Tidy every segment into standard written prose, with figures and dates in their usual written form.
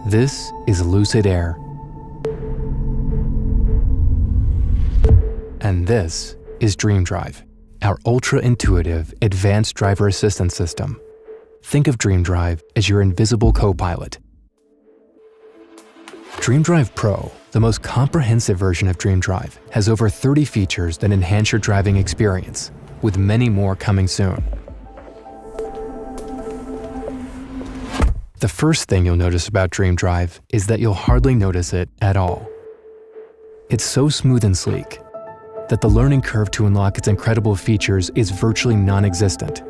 This is Lucid Air. And this is Dream Drive, our ultra-intuitive, advanced driver assistance system. Think of Dream Drive as your invisible co-pilot. Dream Drive Pro, the most comprehensive version of Dream Drive, has over 30 features that enhance your driving experience, with many more coming soon. The first thing you'll notice about Dream Drive is that you'll hardly notice it at all. It's so smooth and sleek that the learning curve to unlock its incredible features is virtually non-existent.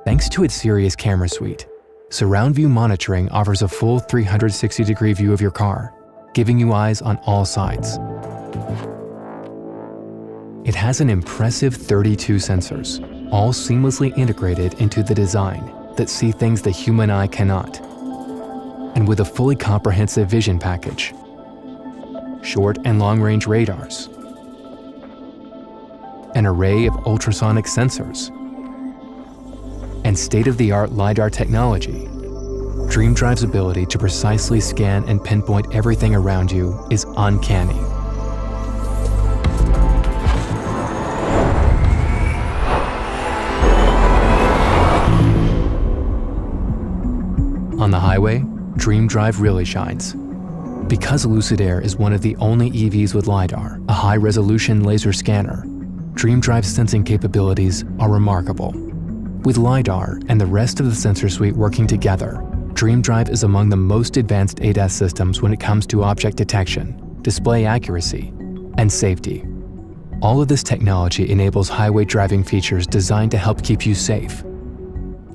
Thanks to its serious camera suite, surround view monitoring offers a full 360-degree view of your car, giving you eyes on all sides. It has an impressive 32 sensors, all seamlessly integrated into the design that see things the human eye cannot. And with a fully comprehensive vision package, short and long-range radars, an array of ultrasonic sensors, and state-of-the-art LiDAR technology, Dream Drive's ability to precisely scan and pinpoint everything around you is uncanny. On the highway, Dream Drive really shines. Because Lucid Air is one of the only EVs with LiDAR, a high-resolution laser scanner, Dream Drive's sensing capabilities are remarkable. With LiDAR and the rest of the sensor suite working together, Dream Drive is among the most advanced ADAS systems when it comes to object detection, display accuracy, and safety. All of this technology enables highway driving features designed to help keep you safe,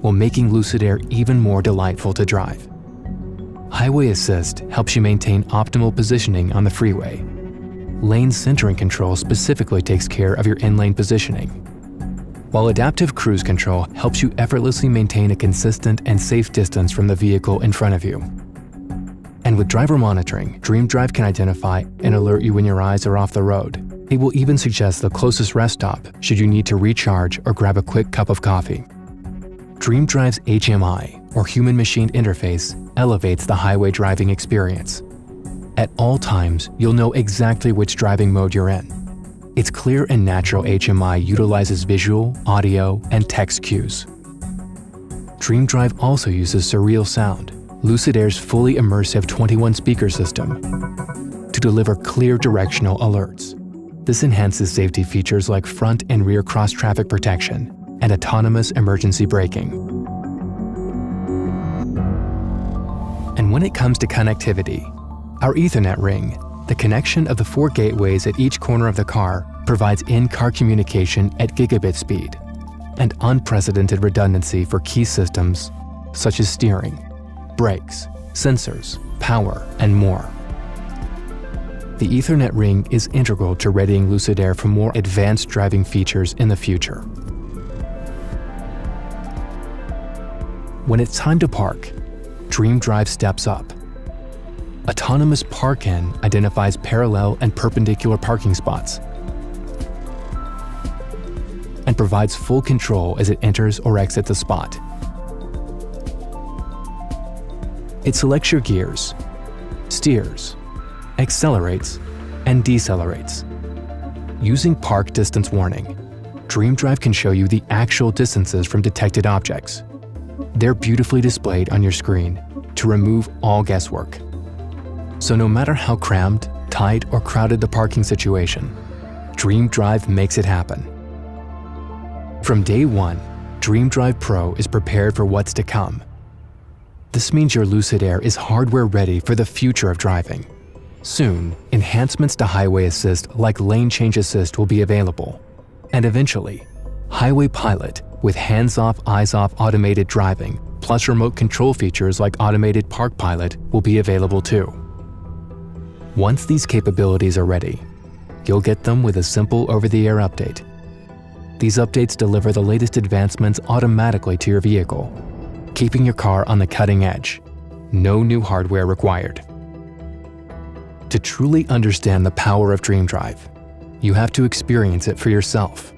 while making Lucid Air even more delightful to drive. Highway Assist helps you maintain optimal positioning on the freeway. Lane centering control specifically takes care of your in-lane positioning, while Adaptive Cruise Control helps you effortlessly maintain a consistent and safe distance from the vehicle in front of you. And with driver monitoring, Dream Drive can identify and alert you when your eyes are off the road. It will even suggest the closest rest stop should you need to recharge or grab a quick cup of coffee. Dream Drive's HMI, or human-machine interface, elevates the highway driving experience. At all times, you'll know exactly which driving mode you're in. Its clear and natural HMI utilizes visual, audio, and text cues. Dream Drive also uses Surreal Sound, Lucid Air's fully immersive 21-speaker system, to deliver clear directional alerts. This enhances safety features like front and rear cross-traffic protection and autonomous emergency braking. And when it comes to connectivity, our Ethernet ring, the connection of the 4 gateways at each corner of the car, provides in-car communication at gigabit speed and unprecedented redundancy for key systems such as steering, brakes, sensors, power, and more. The Ethernet ring is integral to readying Lucid Air for more advanced driving features in the future. When it's time to park, Dream Drive steps up. Autonomous Park-In identifies parallel and perpendicular parking spots and provides full control as it enters or exits a spot. It selects your gears, steers, accelerates, and decelerates. Using park distance warning, Dream Drive can show you the actual distances from detected objects. They're beautifully displayed on your screen to remove all guesswork. So no matter how crammed, tight, or crowded the parking situation, Dream Drive makes it happen. From day one, Dream Drive Pro is prepared for what's to come. This means your Lucid Air is hardware ready for the future of driving. Soon, enhancements to Highway Assist like Lane Change Assist will be available. And eventually, Highway Pilot with hands-off, eyes-off automated driving, plus remote control features like Automated Park Pilot will be available too. Once these capabilities are ready, you'll get them with a simple over-the-air update. These updates deliver the latest advancements automatically to your vehicle, keeping your car on the cutting edge. No new hardware required. To truly understand the power of Dream Drive, you have to experience it for yourself.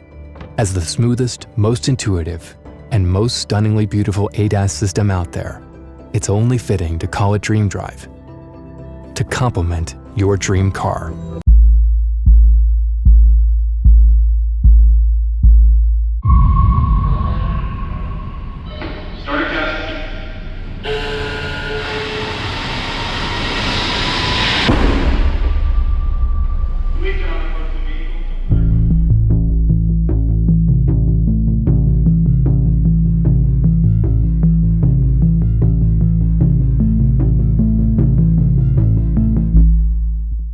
As the smoothest, most intuitive, and most stunningly beautiful ADAS system out there, it's only fitting to call it Dream Drive to complement your dream car.